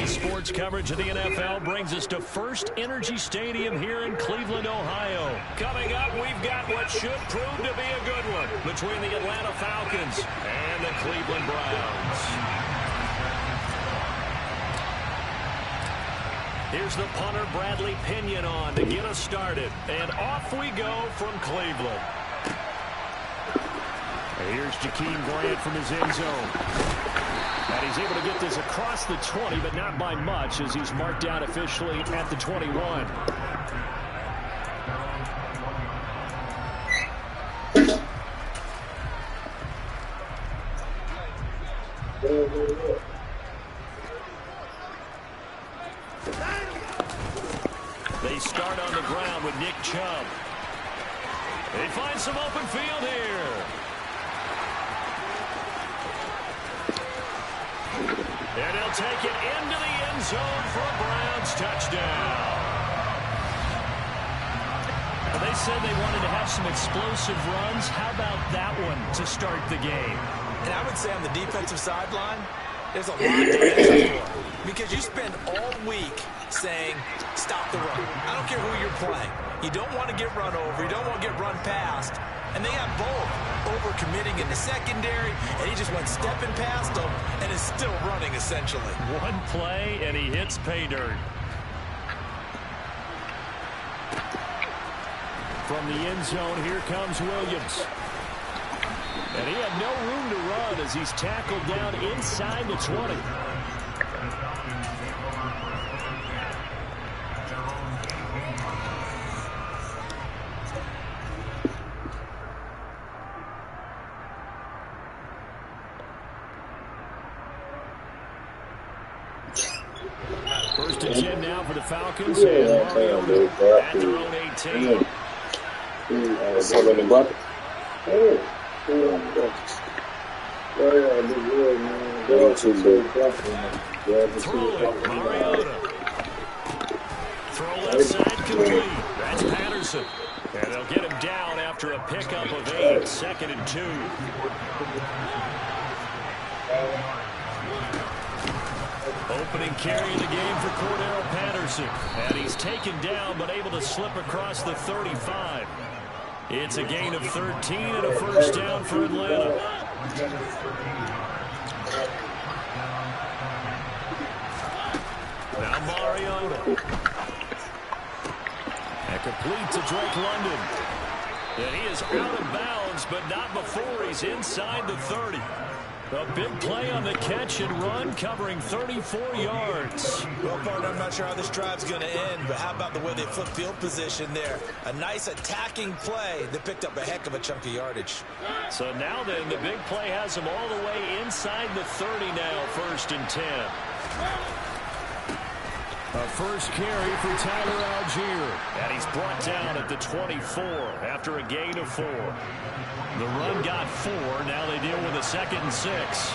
Sports coverage of the NFL brings us to First Energy Stadium here in Cleveland, Ohio. Coming up, we've got what should prove to be a good one between the Atlanta Falcons and the Cleveland Browns. Here's the punter, Bradley Pinion, on to get us started. And off we go from Cleveland. Here's Jakeem Grant from his end zone. And he's able to get this across the 20, but not by much, as he's marked down officially at the 21. They start on the ground with Nick Chubb. They find some open field here. And he'll take it into the end zone for a Browns touchdown. Well, they said they wanted to have some explosive runs. How about that one to start the game? And I would say on the defensive sideline, there's a lot to answer for. Because you spend all week saying, stop the run. I don't care who you're playing. You don't want to get run over. You don't want to get run past. And they got both over-committing in the secondary, and he just went stepping past them and is still running, essentially. One play, and he hits pay dirt. From the end zone, here comes Williams. And he had no room to run as he's tackled down inside the 20. First and 10 now for the Falcons, and Mariota at their own 18. Throw it, Mariota. Throw left side complete. That's Patterson. And they'll get him down after a pickup of 8, 2nd and 2. Opening carry of the game for Cordero Patterson. And he's taken down but able to slip across the 35. It's a gain of 13 and a first down for Atlanta. Now Mariota. And complete to Drake London. And he is out of bounds, but not before he's inside the 30. A big play on the catch and run, covering 34 yards. Well, partner, I'm not sure how this drive's going to end, but how about the way they flip field position there? A nice attacking play that picked up a heck of a chunk of yardage. So now then, the big play has him all the way inside the 30 now, 1st and 10. A first carry for Tyler Algier. And he's brought down at the 24 after a gain of 4. The run got 4. Now they deal with a 2nd and 6.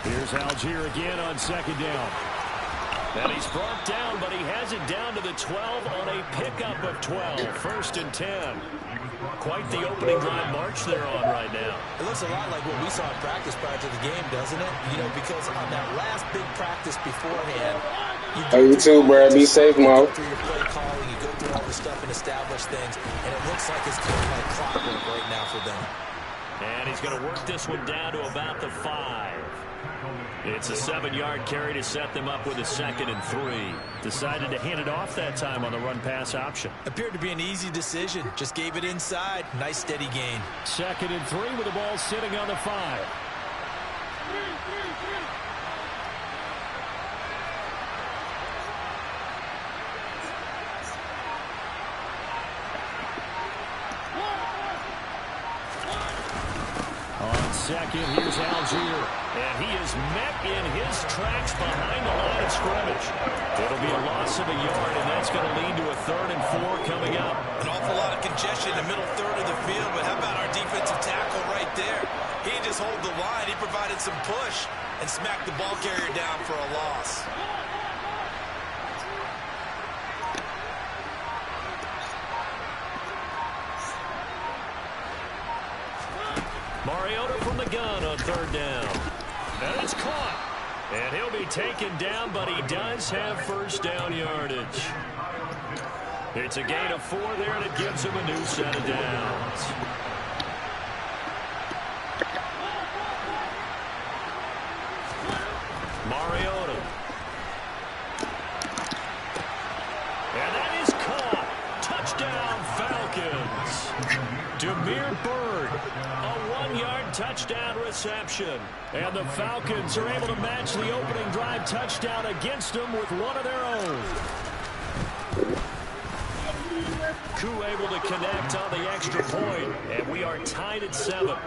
Here's Algier again on 2nd down. And he's brought down, but he has it down to the 12 on a pickup of 12. 1st and 10. Quite the opening drive march they're on right now. It looks a lot like what we saw in practice prior to the game, doesn't it? You know, because on that last big practice beforehand, you too, bro. Be safe, Mo. You go through your play calling, you go through all the stuff and establish things, and it looks like it's kind of like clockwork right now for them. And he's going to work this one down to about the 5. It's a 7-yard carry to set them up with a 2nd and 3. Decided to hand it off that time on the run-pass option. Appeared to be an easy decision. Just gave it inside. Nice, steady gain. 2nd and 3 with the ball sitting on the 5. On 2nd, here's Algier. And he is met in his tracks behind the line of scrimmage. It'll be a loss of a yard, and that's going to lead to a 3rd and 4 coming up. An awful lot of congestion in the middle third of the field, but how about our defensive tackle right there? He didn't just hold the line. He provided some push and smacked the ball carrier down for a loss. Mariota from the gun on 3rd down. And it's caught. And he'll be taken down, but he does have first down yardage. It's a gain of 4 there, and it gives him a new set of downs. Mariota. And that is caught. Touchdown, Falcons. Demir Bird, a 1-yard touchdown reception. And the Falcons are able to match the opening drive touchdown against them with one of their own. Koo able to connect on the extra point, and we are tied at 7.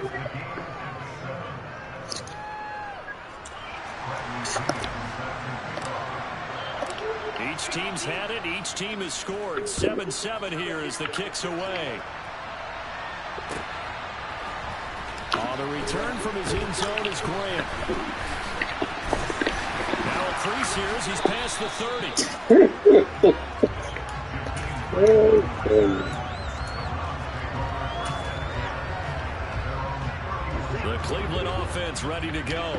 Each team's had it. Each team has scored. 7-7 here as the kick's away. On the return from his end zone is Grant. Now at Freese here as he's past the 30. The Cleveland offense ready to go.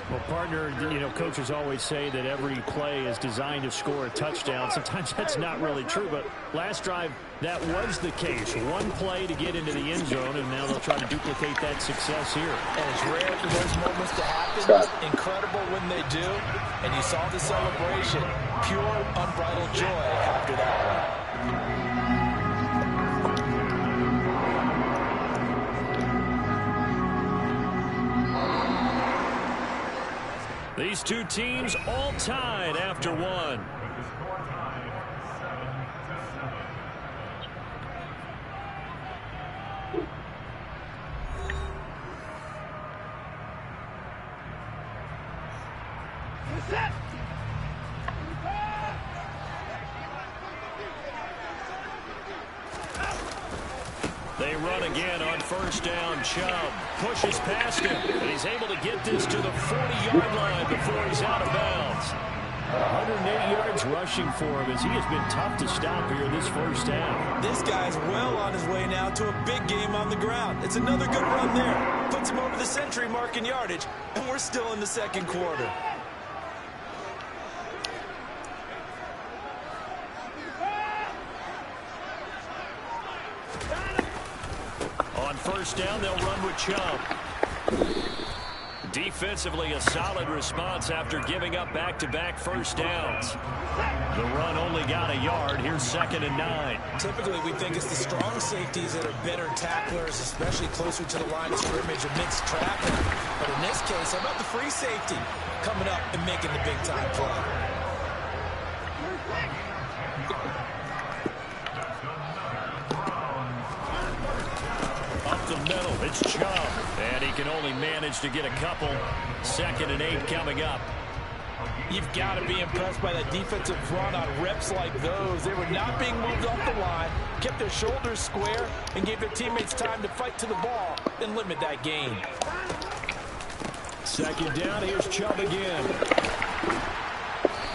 Well, partner, coaches always say that every play is designed to score a touchdown. Sometimes that's not really true, but last drive, that was the case. One play to get into the end zone, and now they'll try to duplicate that success here. And it's rare for those moments to happen. Incredible when they do. And you saw the celebration. Pure, unbridled joy after that one. These two teams all tied after one. They run again on first down. Chubb pushes past him, and he's able to get this to the 40-yard line before he's out of bounds. 108 yards rushing for him as he has been tough to stop here this first half. This guy's well on his way now to a big game on the ground. It's another good run there. Puts him over the century mark in yardage, and we're still in the second quarter. On first down, they'll run with Chubb. Defensively, a solid response after giving up back-to-back first downs. The run only got a yard. Here's 2nd and 9. Typically, we think it's the strong safeties that are better tacklers, especially closer to the line of scrimmage amidst traffic. But in this case, how about the free safety coming up and making the big-time play? The middle, it's Chubb, and he can only manage to get a couple. 2nd and 8 coming up. You've got to be impressed by that defensive front on reps like those. They were not being moved off the line, kept their shoulders square, and gave their teammates time to fight to the ball and limit that gain. 2nd down, here's Chubb again.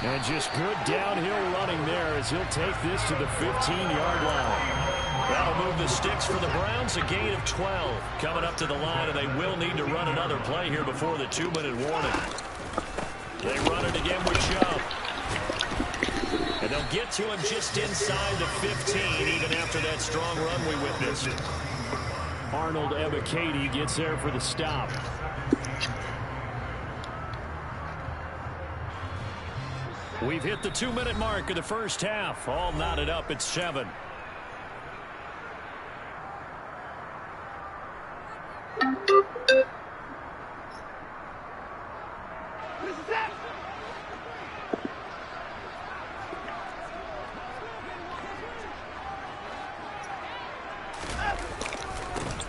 And just good downhill running there as he'll take this to the 15-yard line. That'll move the sticks for the Browns, a gain of 12. Coming up to the line, and they will need to run another play here before the 2-minute warning. They run it again with Chubb. And they'll get to him just inside the 15, even after that strong run we witnessed. Arnold Ebiketie gets there for the stop. We've hit the 2-minute mark of the first half. All knotted up at 7.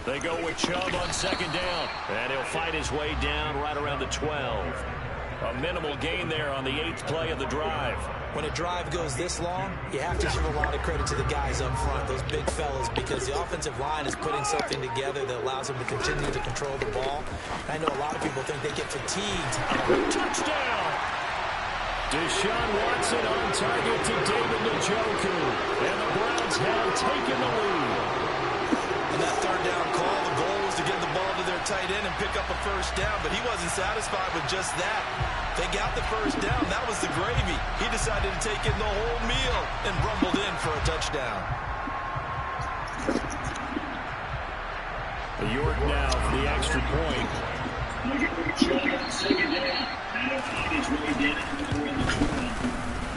They go with Chubb on 2nd down. And he'll fight his way down right around the 12. A minimal gain there on the 8th play of the drive. When a drive goes this long, you have to give a lot of credit to the guys up front, those big fellas, because the offensive line is putting something together that allows them to continue to control the ball. I know a lot of people think they get fatigued. Touchdown! Deshaun Watson on target to David Njoku. And the Browns have taken the lead. And that 3rd down call, the goal was to get the ball to their tight end and pick up a first down, but he wasn't satisfied with just that. They got the first down. That was the gravy. He decided to take in the whole meal and rumbled in for a touchdown. York now for the extra point.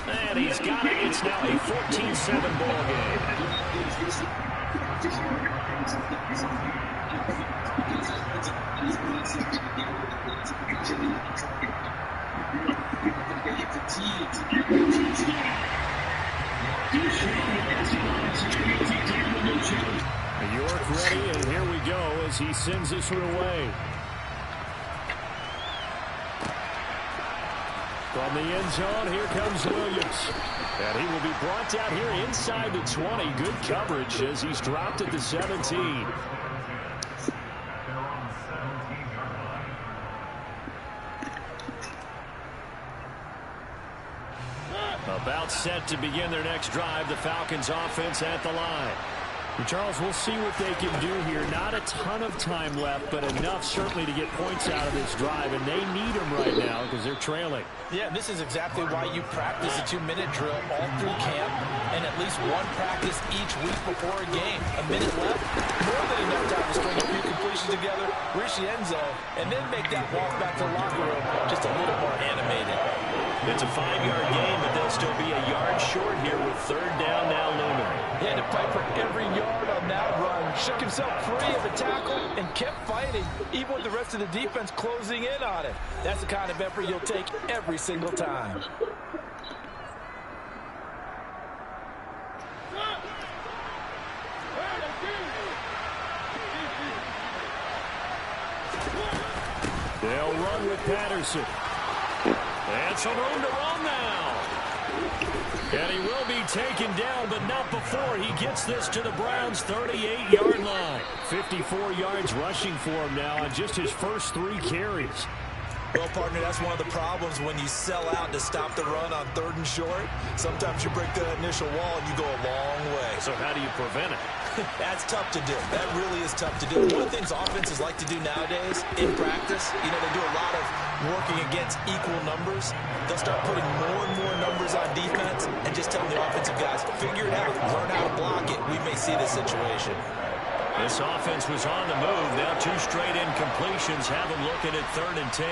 And he's got it. It's now a 14-7 ball game. York ready, and here we go as he sends this one away. From the end zone, here comes Williams. And he will be brought down here inside the 20. Good coverage as he's dropped at the 17. About set to begin their next drive. The Falcons offense at the line. Charles, we'll see what they can do here. Not a ton of time left, but enough certainly to get points out of this drive, and they need them right now because they're trailing. Yeah, this is exactly why you practice a 2-minute drill all through camp and at least one practice each week before a game. A minute left, more than enough time to string a few completions together, reach the end zone, and then make that walk back to the locker room just a little more animated. It's a 5-yard gain, but they'll still be a yard short here with third down now looming. He had to fight for every yard on that run. Shook himself free of the tackle and kept fighting, even with the rest of the defense closing in on it. That's the kind of effort you'll take every single time. They'll run with Patterson. And some room to run now. And he will be taken down, but not before he gets this to the Browns' 38-yard line. 54 yards rushing for him now on just his first 3 carries. Well, partner, that's one of the problems when you sell out to stop the run on 3rd and short. Sometimes you break that initial wall and you go a long way. So how do you prevent it? That's tough to do. That really is tough to do. One of the things offenses like to do nowadays in practice, you know, they do a lot of working against equal numbers. They'll start putting more and more numbers on defense and just telling the offensive guys, figure it out, learn how to block it. We may see this situation. This offense was on the move. Now 2 straight incompletions have them looking at 3rd and 10.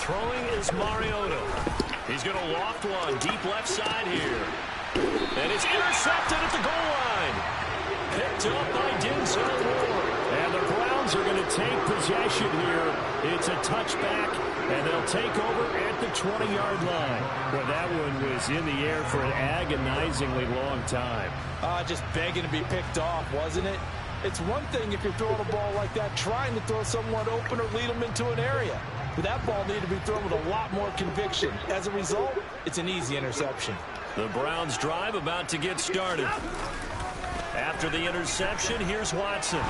Throwing is Mariota. He's going to loft one deep left side here. And it's intercepted at the goal line. Picked up by Denzel Ward. And the Browns are going to take possession here. It's a touchback, and they'll take over at the 20-yard line. Well, that one was in the air for an agonizingly long time. Just begging to be picked off, wasn't it? It's one thing if you're throwing a ball like that, trying to throw someone open or lead them into an area. But that ball needed to be thrown with a lot more conviction. As a result, it's an easy interception. The Browns drive about to get started. After the interception, here's Watson.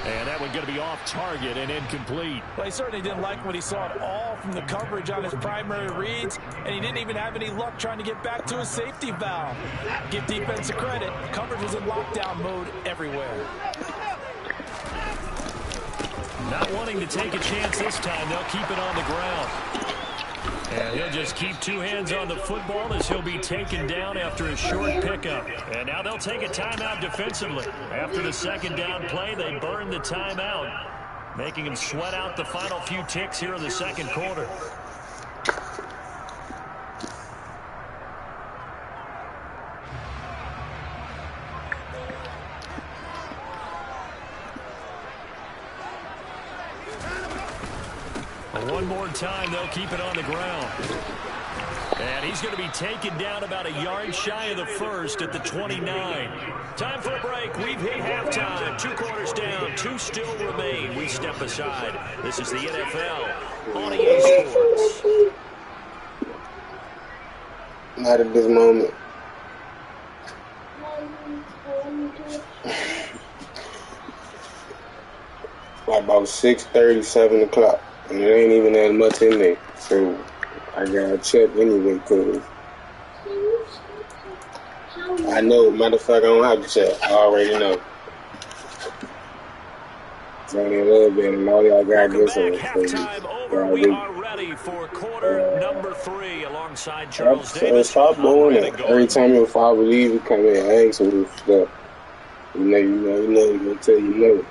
And that one going to be off target and incomplete. Well, he certainly didn't like what he saw at all from the coverage on his primary reads, and he didn't even have any luck trying to get back to his safety valve. Give defense a credit. Coverage was in lockdown mode everywhere. Not wanting to take a chance this time, they'll keep it on the ground. And he'll just keep 2 hands on the football as he'll be taken down after a short pickup. And now they'll take a timeout defensively. After the 2nd down play, they burn the timeout, making him sweat out the final few ticks here in the 2nd quarter. One more time, they'll keep it on the ground. And he's going to be taken down about a yard shy of the 1st at the 29. Time for a break. We've hit halftime. 2 quarters down. 2 still remain. We step aside. This is the NFL on EA Sports. Not at this moment. Like about 6:30, 7 o'clock. And there ain't even that much in there. So I got to check anyway, because I know. Matter of fact, I don't have to check. I already know. It's only a little bit, and all y'all got Welcome this back. one. Halftime over. We are ready for quarter number 3 alongside Charles Davis. Stop doing Brandon it. Gaudin. Every time your father leave, you come in and ask me stuff. You know, you're gonna tell you no.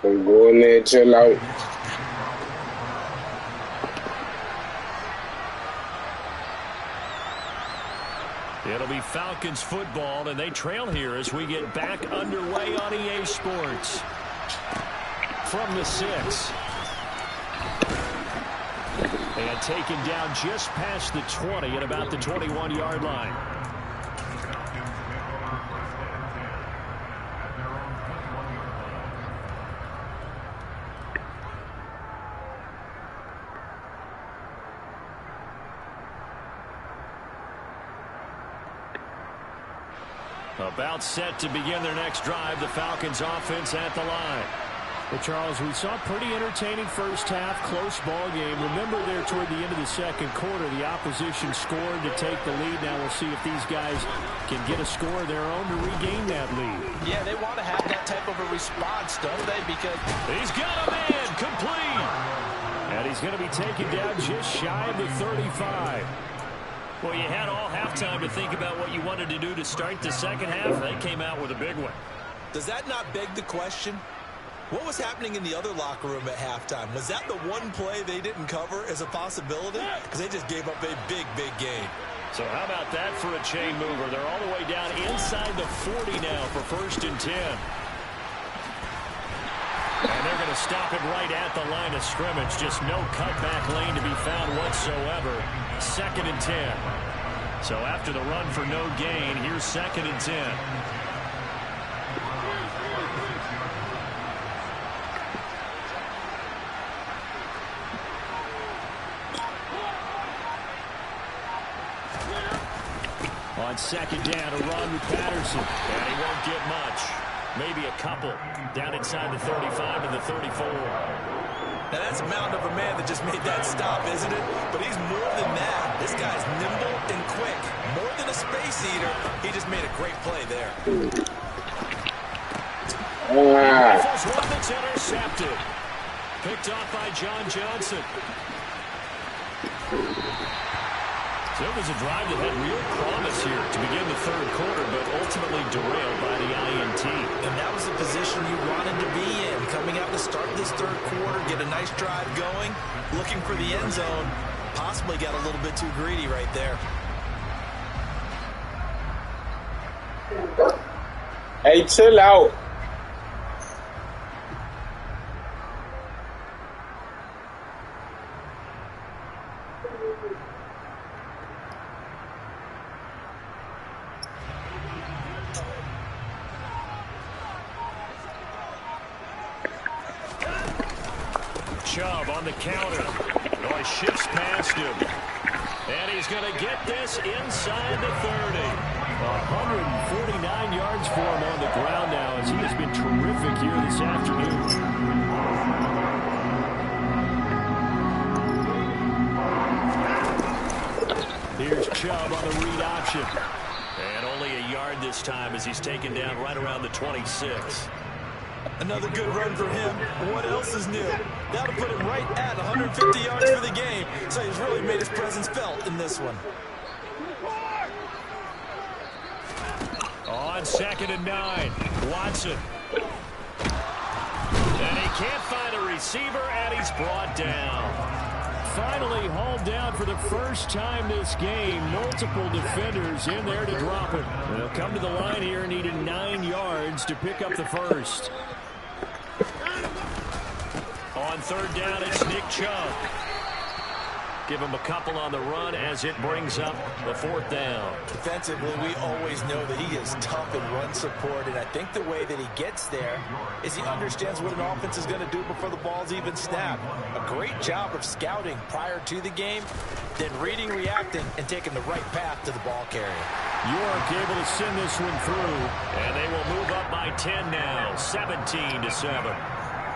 So go in there and chill out. It'll be Falcons football, and they trail here as we get back underway on EA Sports. From the 6. And taken down just past the 20 at about the 21-yard line. About set to begin their next drive. The Falcons offense at the line. Well, Charles, we saw a pretty entertaining first half, close ball game. Remember there toward the end of the second quarter, the opposition scored to take the lead. Now we'll see if these guys can get a score of their own to regain that lead. Yeah, they want to have that type of a response, don't they? Because he's got a man complete. And he's going to be taken down just shy of the 35. Well, you had all halftime to think about what you wanted to do to start the second half. They came out with a big one. Does that not beg the question? What was happening in the other locker room at halftime? Was that the one play they didn't cover as a possibility? Because they just gave up a big, big gain. So how about that for a chain mover? They're all the way down inside the 40 now for 1st and 10. And they're going to stop it right at the line of scrimmage. Just no cutback lane to be found whatsoever. 2nd and 10. So after the run for no gain, here's 2nd and 10. On 2nd down, a run with Patterson. And he won't get much. Maybe a couple. Down inside the 35 to the 34. Now, that's a mountain of a man that just made that stop, isn't it? But he's more than that. This guy's nimble and quick. More than a space eater. He just made a great play there. Rifles one that's intercepted. Picked off by John Johnson. So it was a drive that had real promise here to begin the 3rd quarter, but ultimately derailed by the INT. And that was the position you wanted to be in. Coming out to start this 3rd quarter, get a nice drive going, looking for the end zone. Possibly got a little bit too greedy right there. Hey, chill out. Chubb on the counter. Oh, he shifts past him. And he's going to get this inside the 30. 149 yards for him on the ground now as he has been terrific here this afternoon. Here's Chubb on the read option. And only a yard this time as he's taken down right around the 26. Another good run for him. What else is new? That'll put him right at 150 yards for the game. So he's really made his presence felt in this one. On 2nd and 9, Watson. And he can't find a receiver, and he's brought down. Finally hauled down for the first time this game. Multiple defenders in there to drop him. They'll come to the line here, needing 9 yards to pick up the first. On 3rd down, it's Nick Chubb. Give him a couple on the run as it brings up the 4th down. Defensively, we always know that he is tough in run support, and I think the way that he gets there is he understands what an offense is going to do before the ball's even snapped. A great job of scouting prior to the game, then reading, reacting, and taking the right path to the ball carrier. York able to send this one through. And they will move up by 10 now, 17-7.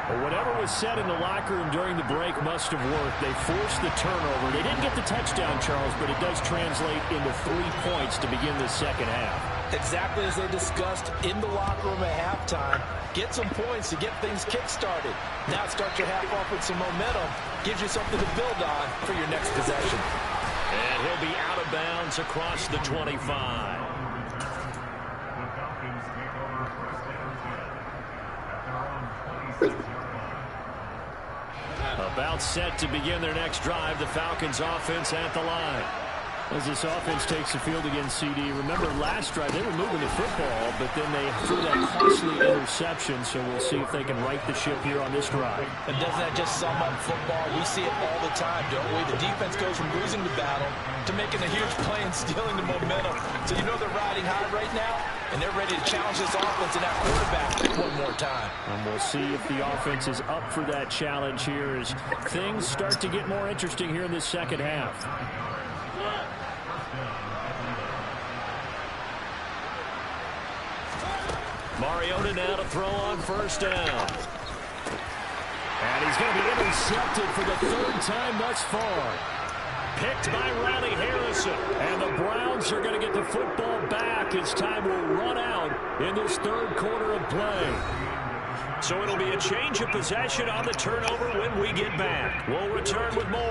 Well, whatever was said in the locker room during the break must have worked. They forced the turnover. They didn't get the touchdown, Charles, but it does translate into 3 points to begin the second half. Exactly as they discussed in the locker room at halftime. Get some points to get things kick-started. Now start your half off with some momentum. Gives you something to build on for your next possession. And he'll be out of bounds across the 25. About set to begin their next drive, the Falcons offense at the line. As this offense takes the field against CD, remember last drive they were moving the football, but then they threw that costly interception, so we'll see if they can right the ship here on this drive. And doesn't that just sum up football? We see it all the time, don't we? The defense goes from losing the battle to making a huge play and stealing the momentum. So you know they're riding high right now, and they're ready to challenge this offense and that quarterback one more time. And we'll see if the offense is up for that challenge here as things start to get more interesting here in this second half. Mariota now to throw on first down. And he's going to be intercepted for the 3rd time thus far. Picked by Riley Harrison. And the Browns are going to get the football back as time will run out in this 3rd quarter of play. So it'll be a change of possession on the turnover when we get back. We'll return with more.